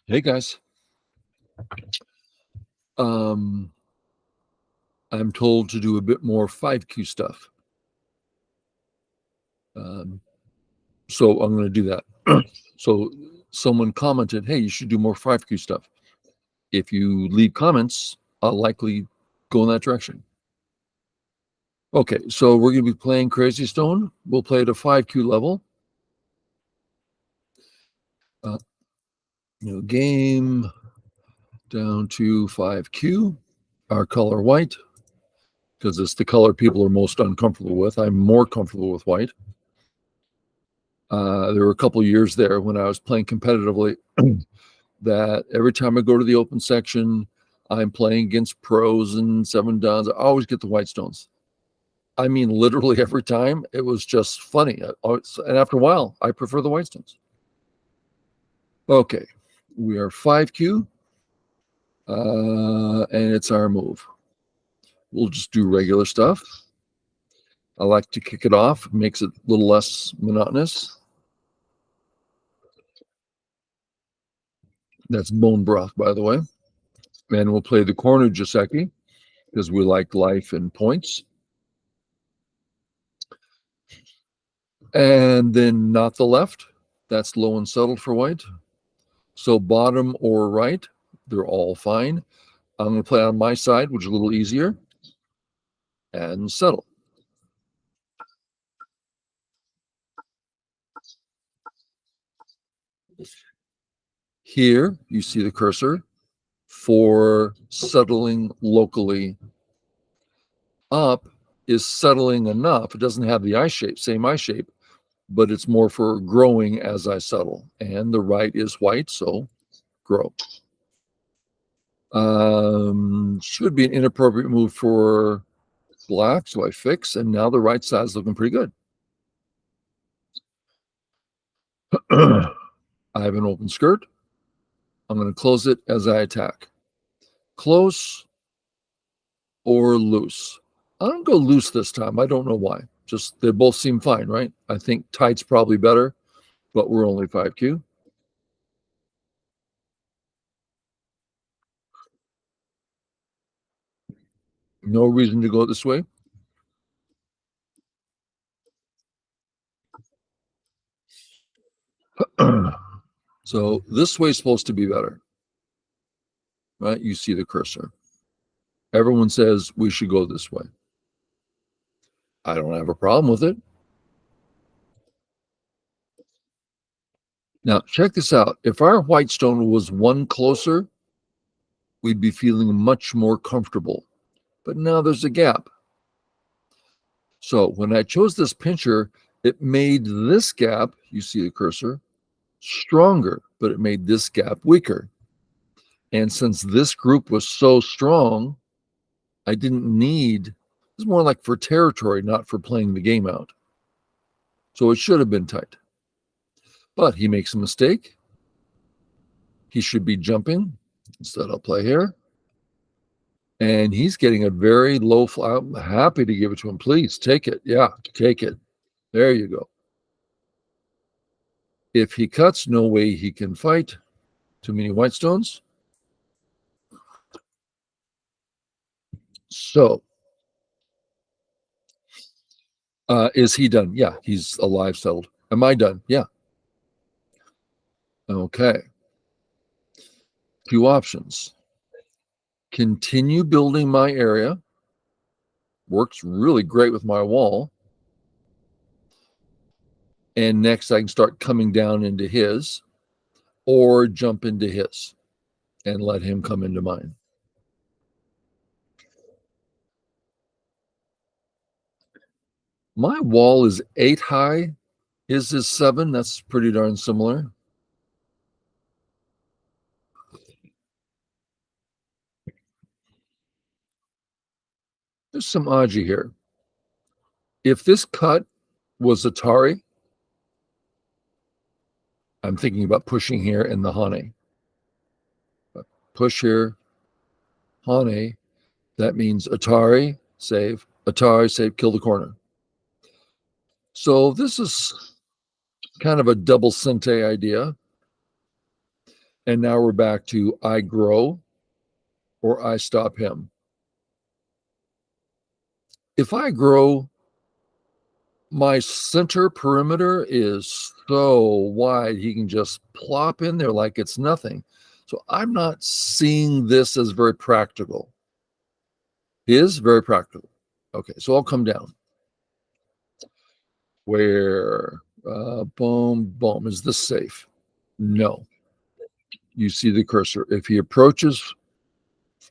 Hey guys. Um, I'm told to do a bit more 5Q stuff. Um, so I'm going to do that. So someone commented, hey, you should do more 5Q stuff. If you leave comments, I'll likely go in that direction. Okay, so we're going to be playing Crazy Stone. We'll play at a 5Q level. Game down to 5Q. Our color white, because it's the color people are most uncomfortable with. I'm more comfortable with white. There were a couple of years there when I was playing competitively that every time I go to the open section, I'm playing against pros and 7 dons. I always get the white stones. I mean, literally every time. It was just funny. And after a while, I prefer the white stones. Okay, we are 5Q, and it's our move. We'll just do regular stuff. I like to kick it off. It makes it a little less monotonous. That's bone broth, by the way. And we'll play the corner Joseki because we like life and points. And then not the left. That's low and settled for white. So bottom or right, they're all fine. I'm going to play on my side, which is a little easier, and settle. Here, you see the cursor for settling locally. Up is settling enough. It doesn't have the same eye shape, but it's more for growing as I settle. And the right is white, so grow. Should be an inappropriate move for black, so I fix, and now the right side is looking pretty good. I have an open skirt. I'm going to close it as I attack. Close or loose. I'm going to go loose this time. I don't know why. Just they both seem fine, right? I think tight's probably better, but we're only 5Q. No reason to go this way. So this way is supposed to be better, right? You see the cursor. Everyone says we should go this way. I don't have a problem with it. Now, check this out. If our white stone was one closer, we'd be feeling much more comfortable. But now there's a gap. So when I chose this pincher, it made this gap, you see the cursor, stronger, but it made this gap weaker. And since this group was so strong, I didn't need, it's more like for territory, not for playing the game out. So it should have been tight. But he makes a mistake. He should be jumping. Instead, I'll play here. And he's getting a very low fly. I'm happy to give it to him. Please take it. Yeah, take it. There you go. If he cuts, no way he can fight. Too many white stones. So, is he done? Yeah, he's alive, settled. Am I done? Yeah. Okay. Two options. Continue building my area. Works really great with my wall. And next I can start coming down into his, or jump into his and let him come into mine. My wall is 8 high. His is 7. That's pretty darn similar. There's some Aji here. If this cut was Atari, I'm thinking about pushing here in the Hane. Push here, Hane. That means Atari, save, kill the corner. So this is kind of a double Sente idea. And now we're back to I grow or I stop him. If I grow, my center perimeter is so wide, he can just plop in there like it's nothing. So I'm not seeing this as very practical. Is very practical. Okay, so I'll come down. Where, boom, boom, is this safe? No. You see the cursor. If he approaches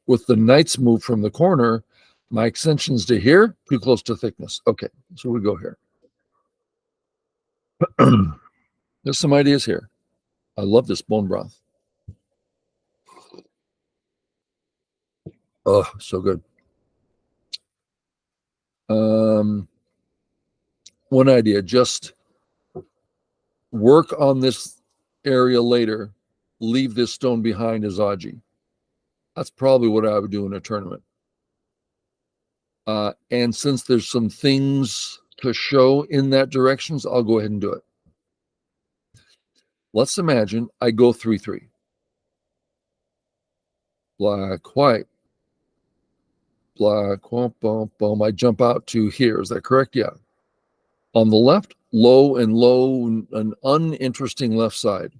with the knight's move from the corner, my extension's to here, too close to thickness. Okay, so we go here. There's some ideas here. I love this bone broth. Oh, so good. One idea, just work on this area later, leave this stone behind as Aji. That's probably what I would do in a tournament. And since there's some things to show in that directions, I'll go ahead and do it. Let's imagine I go 3-3. Black, white. Black, boom, boom, boom. I jump out to here. Is that correct? Yeah. On the left, low, an uninteresting left side.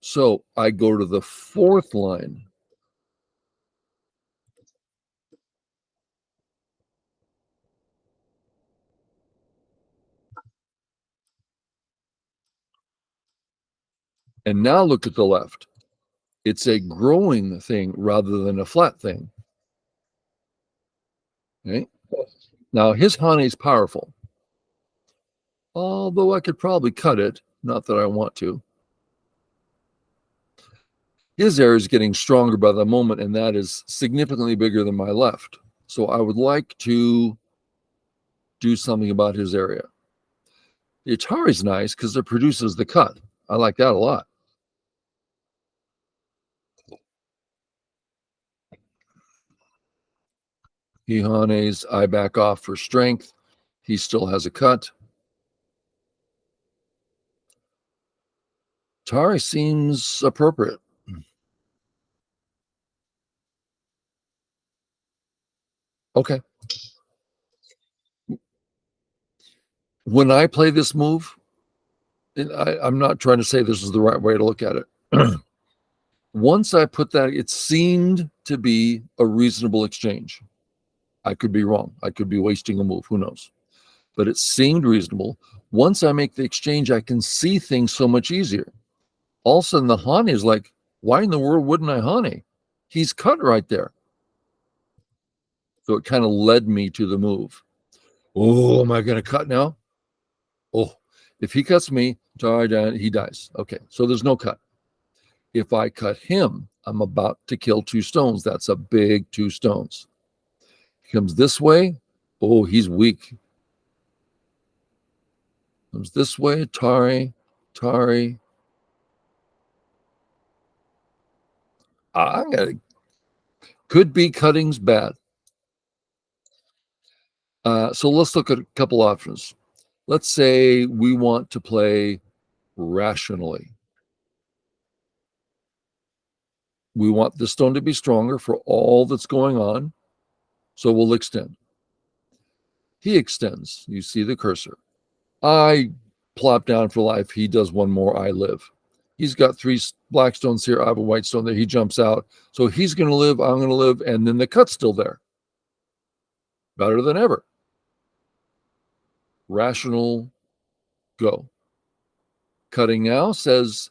So I go to the fourth line. And now look at the left. It's a growing thing rather than a flat thing. Okay. Now his honey is powerful. Although I could probably cut it, not that I want to. His area is getting stronger by the moment, and that is significantly bigger than my left. So I would like to do something about his area. The Atari is nice because it produces the cut. I like that a lot. Ihane's, I back off for strength. He still has a cut. Atari seems appropriate. Okay. When I play this move, I'm not trying to say this is the right way to look at it. Once I put that, it seemed to be a reasonable exchange. I could be wrong. I could be wasting a move. Who knows? But it seemed reasonable. Once I make the exchange, I can see things so much easier. All of a sudden, the Hane is like, why in the world wouldn't I Hane? He's cut right there. So it kind of led me to the move. Oh, am I going to cut now? Oh, if he cuts me, he dies. Okay, so there's no cut. If I cut him, I'm about to kill 2 stones. That's a big 2 stones. He comes this way. Oh, he's weak. Comes this way. Tari. I'm gonna. Could be cutting's bad. So let's look at a couple options. Let's say we want to play rationally. We want the stone to be stronger for all that's going on. So we'll extend. He extends. You see the cursor. I plop down for life. He does one more. I live. He's got 3 black stones here. I have a white stone there. He jumps out. So he's going to live. I'm going to live. And then the cut's still there. Better than ever. Rational, go. Cutting now says,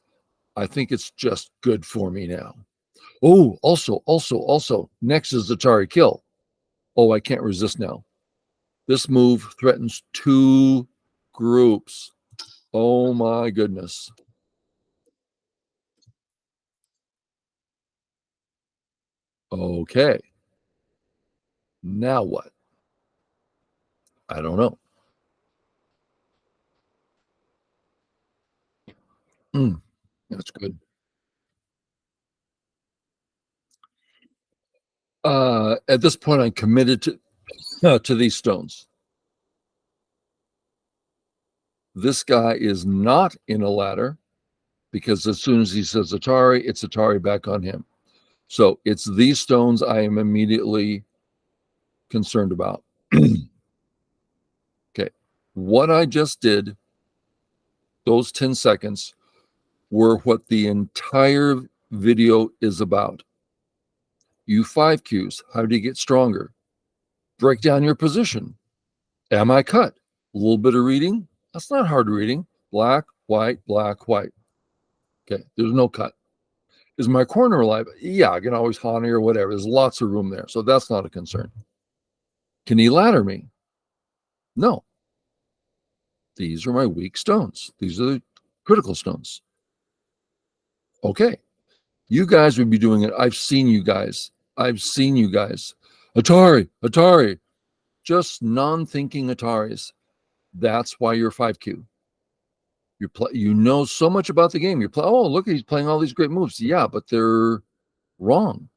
I think it's just good for me now. Oh, also, next is the Atari kill. Oh, I can't resist now. This move threatens 2 groups. Oh my goodness. Okay. Now what? I don't know. That's good. At this point, I'm committed to these stones. This guy is not in a ladder because as soon as he says Atari, it's Atari back on him. So it's these stones I am immediately concerned about. Okay. What I just did, those 10 seconds, were what the entire video is about. You 5Qs, how do you get stronger? Break down your position. Am I cut? A little bit of reading. That's not hard reading. Black, white, black, white. Okay, there's no cut. Is my corner alive? Yeah, I can always honey or whatever. There's lots of room there. So that's not a concern. Can he ladder me? No. These are my weak stones. These are the critical stones. Okay. You guys would be doing it. I've seen you guys. Atari, Atari. Just non-thinking Ataris. That's why you're 5Q. You know so much about the game. Oh, look, he's playing all these great moves. Yeah, but they're wrong.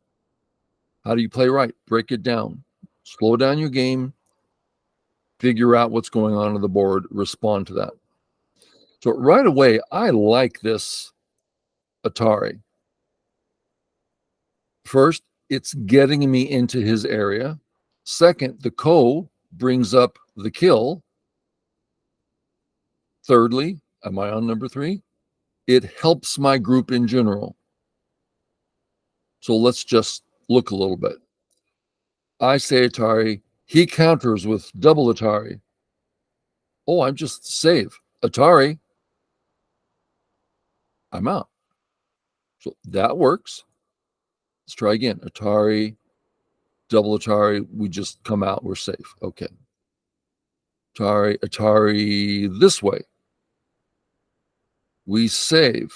How do you play right? Break it down. Slow down your game. Figure out what's going on the board. Respond to that. So right away, I like this Atari. First, it's getting me into his area. Second, the ko brings up the kill. Thirdly, am I on number 3? It helps my group in general. So let's just look a little bit. I say Atari. He counters with double Atari. Oh, I'm just save. Atari. I'm out. So that works. Let's try again. Atari, double Atari. We just come out. We're safe. Okay. Atari this way. We save.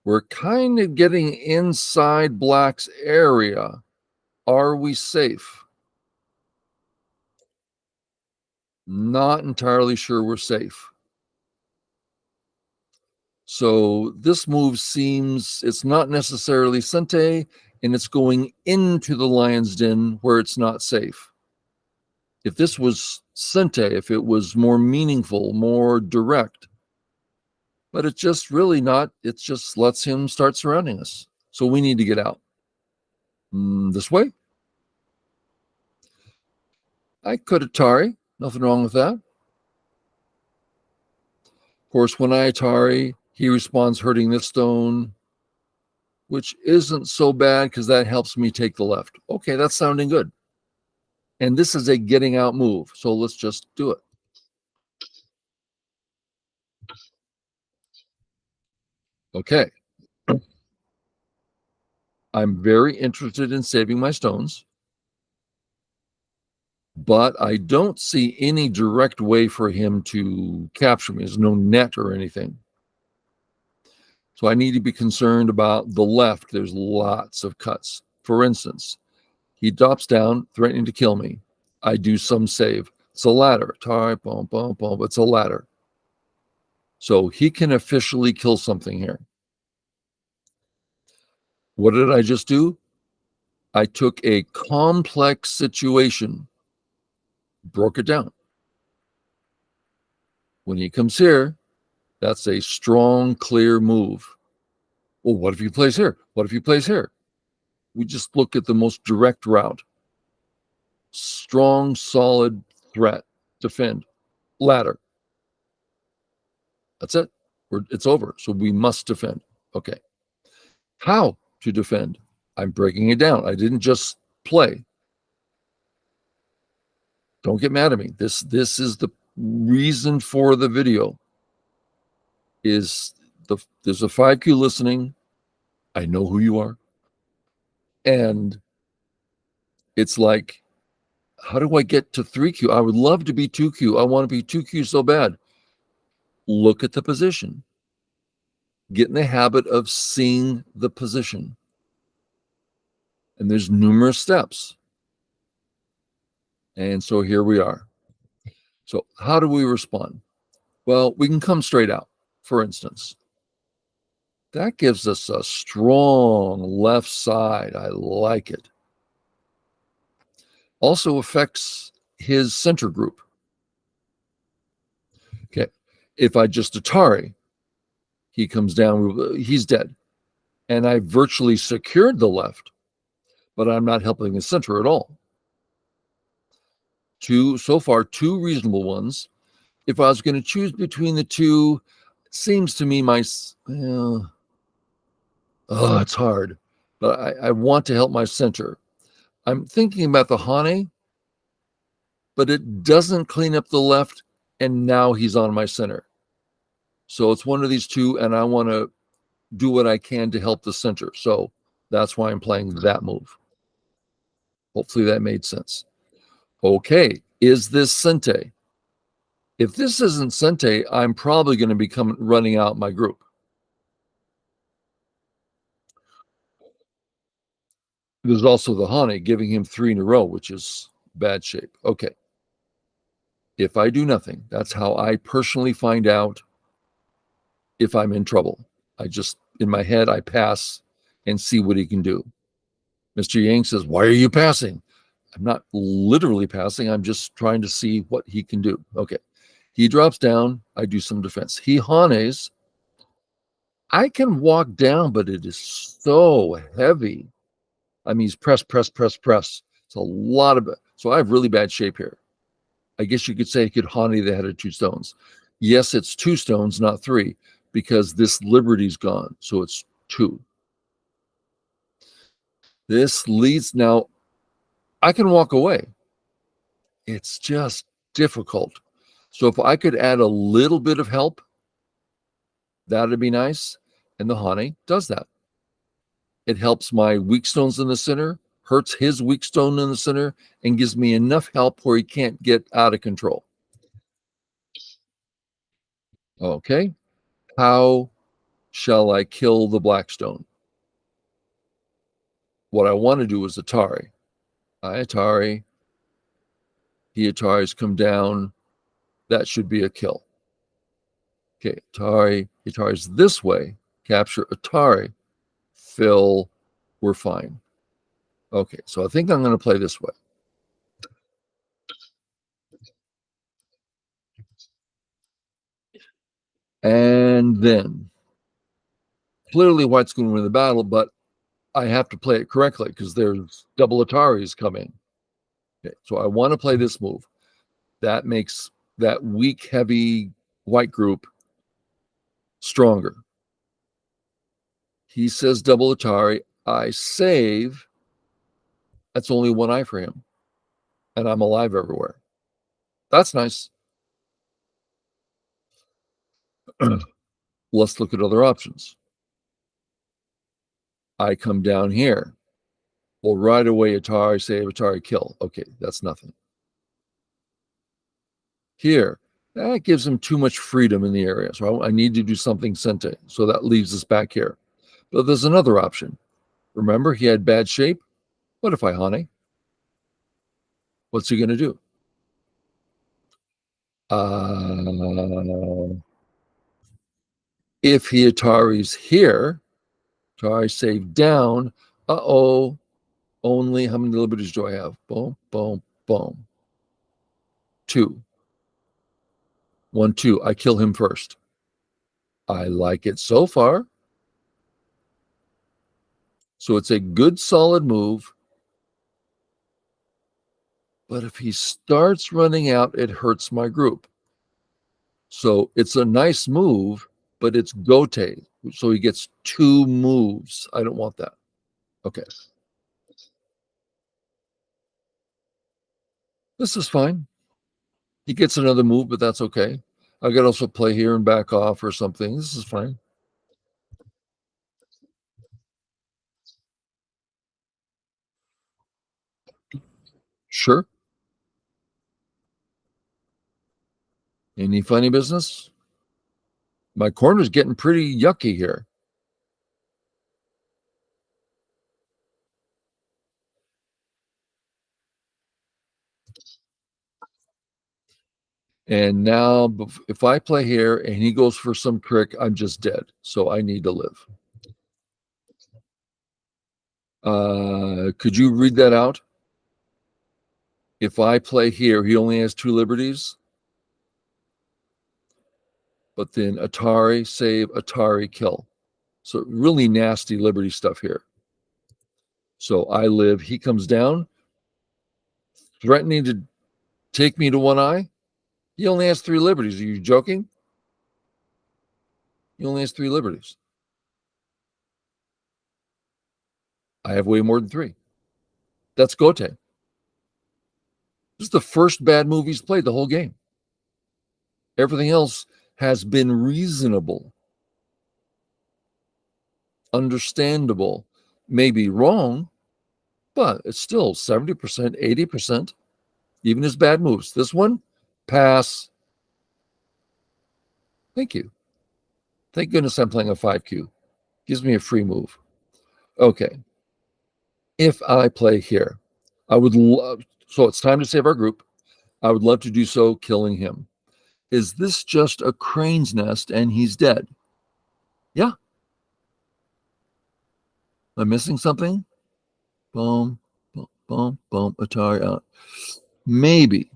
We're kind of getting inside black's area. Are we safe? Not entirely sure we're safe. So this move seems, it's not necessarily Sente, and it's going into the lion's den where it's not safe. If this was Sente, if it was more meaningful, more direct, but it's just really not, it just lets him start surrounding us. So we need to get out. This way. I could Atari, nothing wrong with that. Of course, when I Atari, he responds hurting this stone, which isn't so bad because that helps me take the left. Okay, that's sounding good. And this is a getting out move, so let's just do it. Okay. I'm very interested in saving my stones, but I don't see any direct way for him to capture me. There's no net or anything. So I need to be concerned about the left. There's lots of cuts. For instance, he drops down, threatening to kill me. I do some save. It's a ladder. Tar, boom, boom, boom. It's a ladder. So he can officially kill something here. What did I just do? I took a complex situation, broke it down. When he comes here, that's a strong, clear move. Well, what if he plays here? What if he plays here? We just look at the most direct route. Strong, solid threat, defend, ladder. That's it. It's over. So we must defend. Okay. How to defend? I'm breaking it down. I didn't just play. Don't get mad at me. This is the reason for the video. There's a 5Q listening. I know who you are. And it's like, how do I get to 3Q? I would love to be 2Q. I want to be 2Q so bad. Look at the position. Get in the habit of seeing the position. And there's numerous steps. And so here we are. So how do we respond? Well, we can come straight out, for instance. That gives us a strong left side. I like it. Also affects his center group. Okay. If I just Atari, He comes down, he's dead. And I virtually secured the left, but I'm not helping the center at all. So far, two reasonable ones. If I was going to choose between the two, it seems to me it's hard, but I want to help my center. I'm thinking about the Hane, but it doesn't clean up the left, and now he's on my center. So it's one of these two, and I want to do what I can to help the center. So that's why I'm playing that move. Hopefully that made sense. Okay, is this Sente? If this isn't Sente, I'm probably going to be running out my group. There's also the Hane giving him 3 in a row, which is bad shape. Okay. If I do nothing, that's how I personally find out if I'm in trouble. I just, in my head, I pass and see what he can do. Mr. Yang says, why are you passing? I'm not literally passing. I'm just trying to see what he can do. Okay. He drops down. I do some defense. He Hanes. I can walk down, but it is so heavy. I mean, he's press. It's a lot of it. So I have really bad shape here. I guess you could say he could Hane the head of 2 stones. Yes, it's 2 stones, not 3, because this liberty's gone. So it's 2. This leads now. I can walk away. It's just difficult. So if I could add a little bit of help, that'd be nice. And the Hane does that. It helps my weak stones in the center, hurts his weak stone in the center, and gives me enough help where he can't get out of control. Okay. How shall I kill the black stone? What I want to do is Atari. I Atari. He Atari's come down. That should be a kill. Okay, Atari's this way. Capture Atari. Fill. We're fine. Okay, so I think I'm going to play this way. And then, clearly white's going to win the battle, but I have to play it correctly because there's double Ataris coming. Okay, so I want to play this move. That makes that weak, heavy white group stronger. He says double Atari. I save. That's only 1 eye for him. And I'm alive everywhere. That's nice. Let's look at other options. I come down here. Well, right away, Atari, save, Atari, kill. Okay, that's nothing. Here, that gives him too much freedom in the area. So I need to do something Sente. So that leaves us back here. But there's another option. Remember, he had bad shape. What if I Hane? What's he going to do? If he Atari's here, Atari save down. Only how many liberties do I have? Boom, boom, boom. 2. 1, 2. I kill him first. I like it so far. So it's a good, solid move. But if he starts running out, it hurts my group. So it's a nice move, but it's Gote. So he gets 2 moves. I don't want that. Okay. This is fine. He gets another move, but that's okay. I could also play here and back off or something. This is fine. Sure. Any funny business? My corner's getting pretty yucky here. And now if I play here and he goes for some trick, I'm just dead. So I need to live. Could you read that out? If I play here, he only has 2 liberties. but then Atari save, Atari kill. So really nasty Liberty stuff here. So I live, he comes down, threatening to take me to one eye. He only has 3 liberties. Are you joking? He only has 3 liberties. I have way more than 3. That's Gote. This is the first bad move he's played the whole game. Everything else has been reasonable, understandable, maybe wrong, but it's still 70%, 80%, even his bad moves. This one, pass. Thank you. Thank goodness I'm playing a 5Q. Gives me a free move. Okay. If I play here, I would love, so it's time to save our group. I would love to do so, killing him. Is this just a crane's nest and he's dead? Yeah. Am I missing something? Boom, boom, boom, boom, Atari out. Maybe.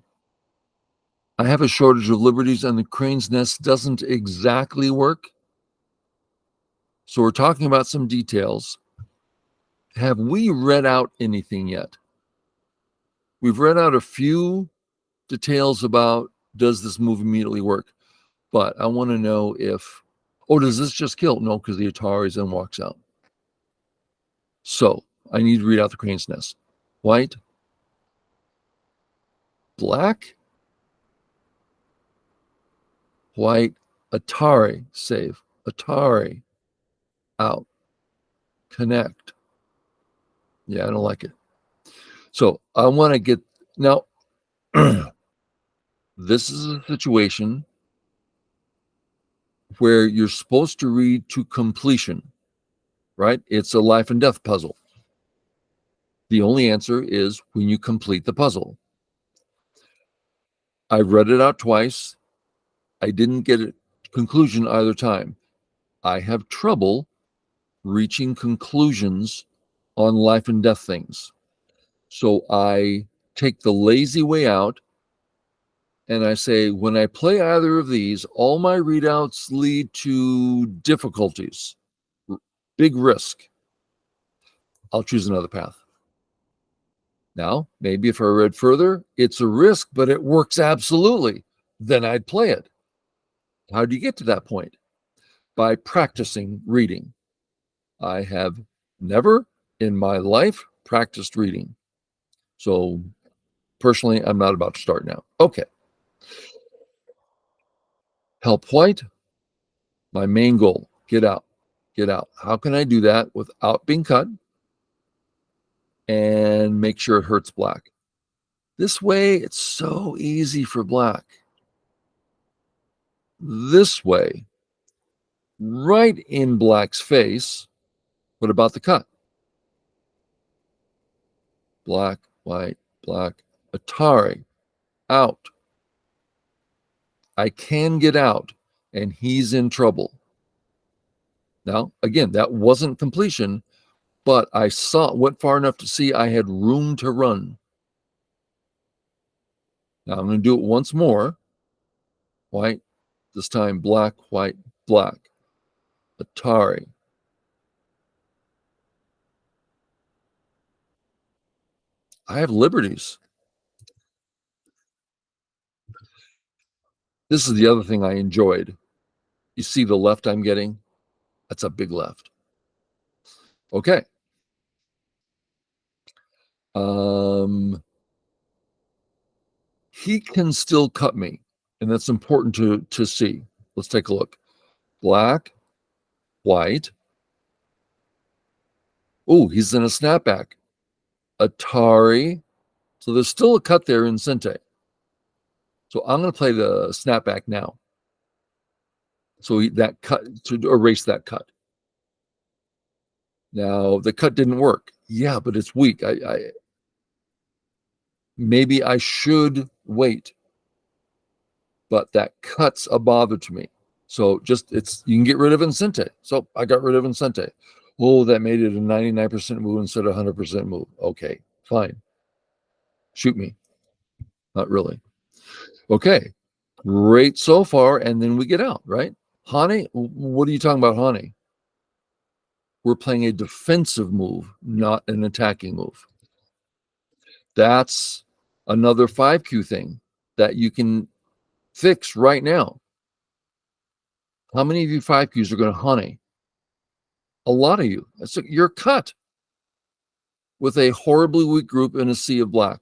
I have a shortage of liberties and the crane's nest doesn't exactly work. So we're talking about some details. Have we read out anything yet? We've read out a few details about does this move immediately work? But I want to know if, oh, does this just kill? No, because the Atari's and walks out. So I need to read out the crane's nest. White, black, white, Atari, save, Atari, out, connect. Yeah, I don't like it. So I want to get, now, this is a situation where you're supposed to read to completion, right? It's a life and death puzzle. The only answer is when you complete the puzzle. I read it out twice. I didn't get a conclusion either time. I have trouble reaching conclusions on life and death things. So I take the lazy way out and I say, when I play either of these, all my readouts lead to difficulties, big risk. I'll choose another path. Now, maybe if I read further, it's a risk, but it works absolutely. Then I'd play it. How do you get to that point? By practicing reading. I have never in my life practiced reading. So personally, I'm not about to start now. Okay. Help white. My main goal, get out, get out. How can I do that without being cut and make sure it hurts black? This way, it's so easy for black. This way, right in black's face, what about the cut? Black, white, black, Atari, out. I can get out, and he's in trouble. Now, again, that wasn't completion, but I went far enough to see I had room to run. Now I'm going to do it once more. White, this time black, white, black. Atari. I have liberties. This is the other thing I enjoyed. You see the left I'm getting? That's a big left. Okay. He can still cut me, and that's important to see. Let's take a look. Black, white. Oh, he's in a snapback. Atari. So there's still a cut there in Sente. So I'm going to play the snapback now. So that cut, to erase that cut. Now the cut didn't work. Yeah, but it's weak. Maybe I should wait, but that cut's a bother to me. So just you can get rid of Incente. So I got rid of Incente. Oh, that made it a 99% move instead of 100% move. Okay, fine. Shoot me. Not really. Okay. Great so far, and then we get out, right? Hane, what are you talking about, Hane? We're playing a defensive move, not an attacking move. That's another 5Q thing that you can fix right now. How many of you 5Qs are going to Hane? A lot of you. So you're cut with a horribly weak group in a sea of black.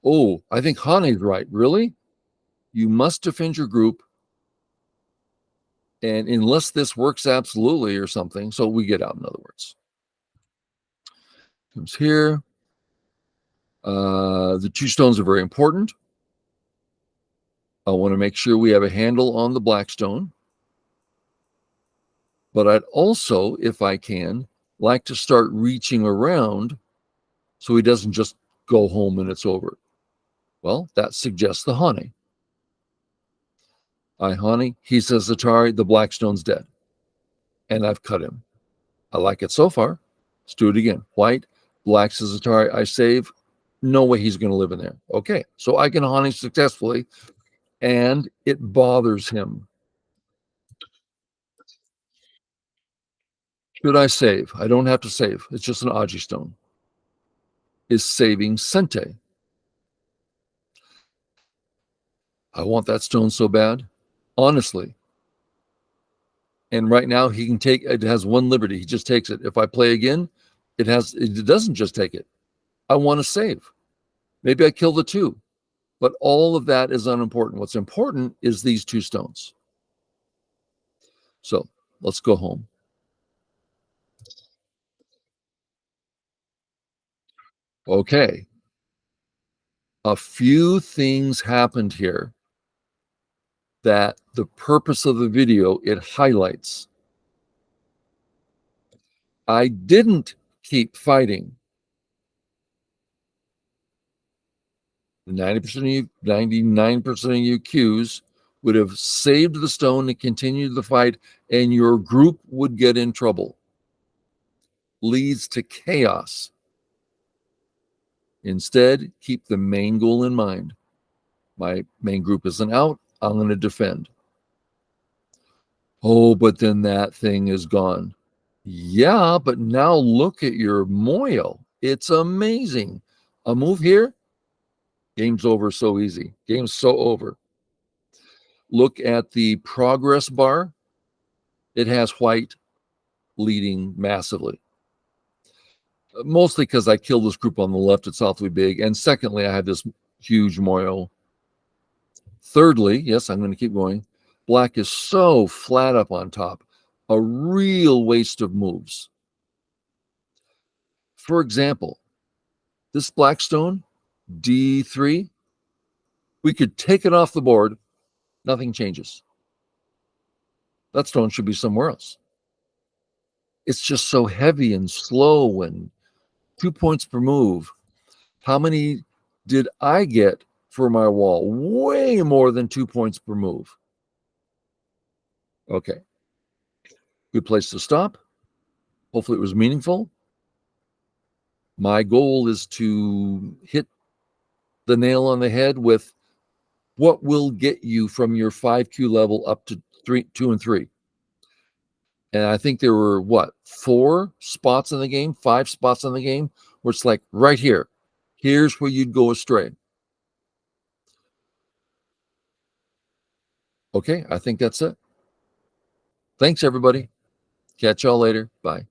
Oh, I think Hane's right. Really? You must defend your group. And unless this works absolutely or something, so we get out, in other words. Comes here. The 2 stones are very important. I want to make sure we have a handle on the black stone. But I'd also, if I can, like to start reaching around so he doesn't just go home and it's over. Well, that suggests the Hane. I Hane, he says Atari, the black stone's dead. And I've cut him. I like it so far. Let's do it again. White, black says Atari, I save. No way he's going to live in there. Okay, so I can Hane successfully, and it bothers him. Should I save? I don't have to save. It's just an Aji stone. Is saving Sente. I want that stone so bad, honestly. And right now he can take it. Has 1 liberty. He just takes it. If I play again, it doesn't just take it. I want to save. Maybe I kill the 2, but all of that is unimportant. What's important is these 2 stones. So let's go home. Okay. A few things happened here that the purpose of the video, it highlights. I didn't keep fighting. 90% of you, 99% of you Qs would have saved the stone and continued the fight, and your group would get in trouble. Leads to chaos. Instead, keep the main goal in mind. My main group isn't out. I'm going to defend. Oh, but then that thing is gone. Yeah, but now look at your Moyo. It's amazing. A move here, game's over so easy. Game's so over. Look at the progress bar. It has white leading massively. Mostly because I killed this group on the left. It's awfully big. And secondly, I had this huge Moyo. Thirdly, yes, I'm going to keep going. Black is so flat up on top. A real waste of moves. For example, this black stone, D3, we could take it off the board. Nothing changes. That stone should be somewhere else. It's just so heavy and slow and 2 points per move. How many did I get for my wall? Way more than 2 points per move. Okay. Good place to stop. Hopefully it was meaningful. My goal is to hit the nail on the head with what will get you from your 5Q level up to 2 and 3. And I think there were, 4 spots in the game, 5 spots in the game, where it's like right here. Here's where you'd go astray. Okay, I think that's it. Thanks, everybody. Catch y'all later. Bye.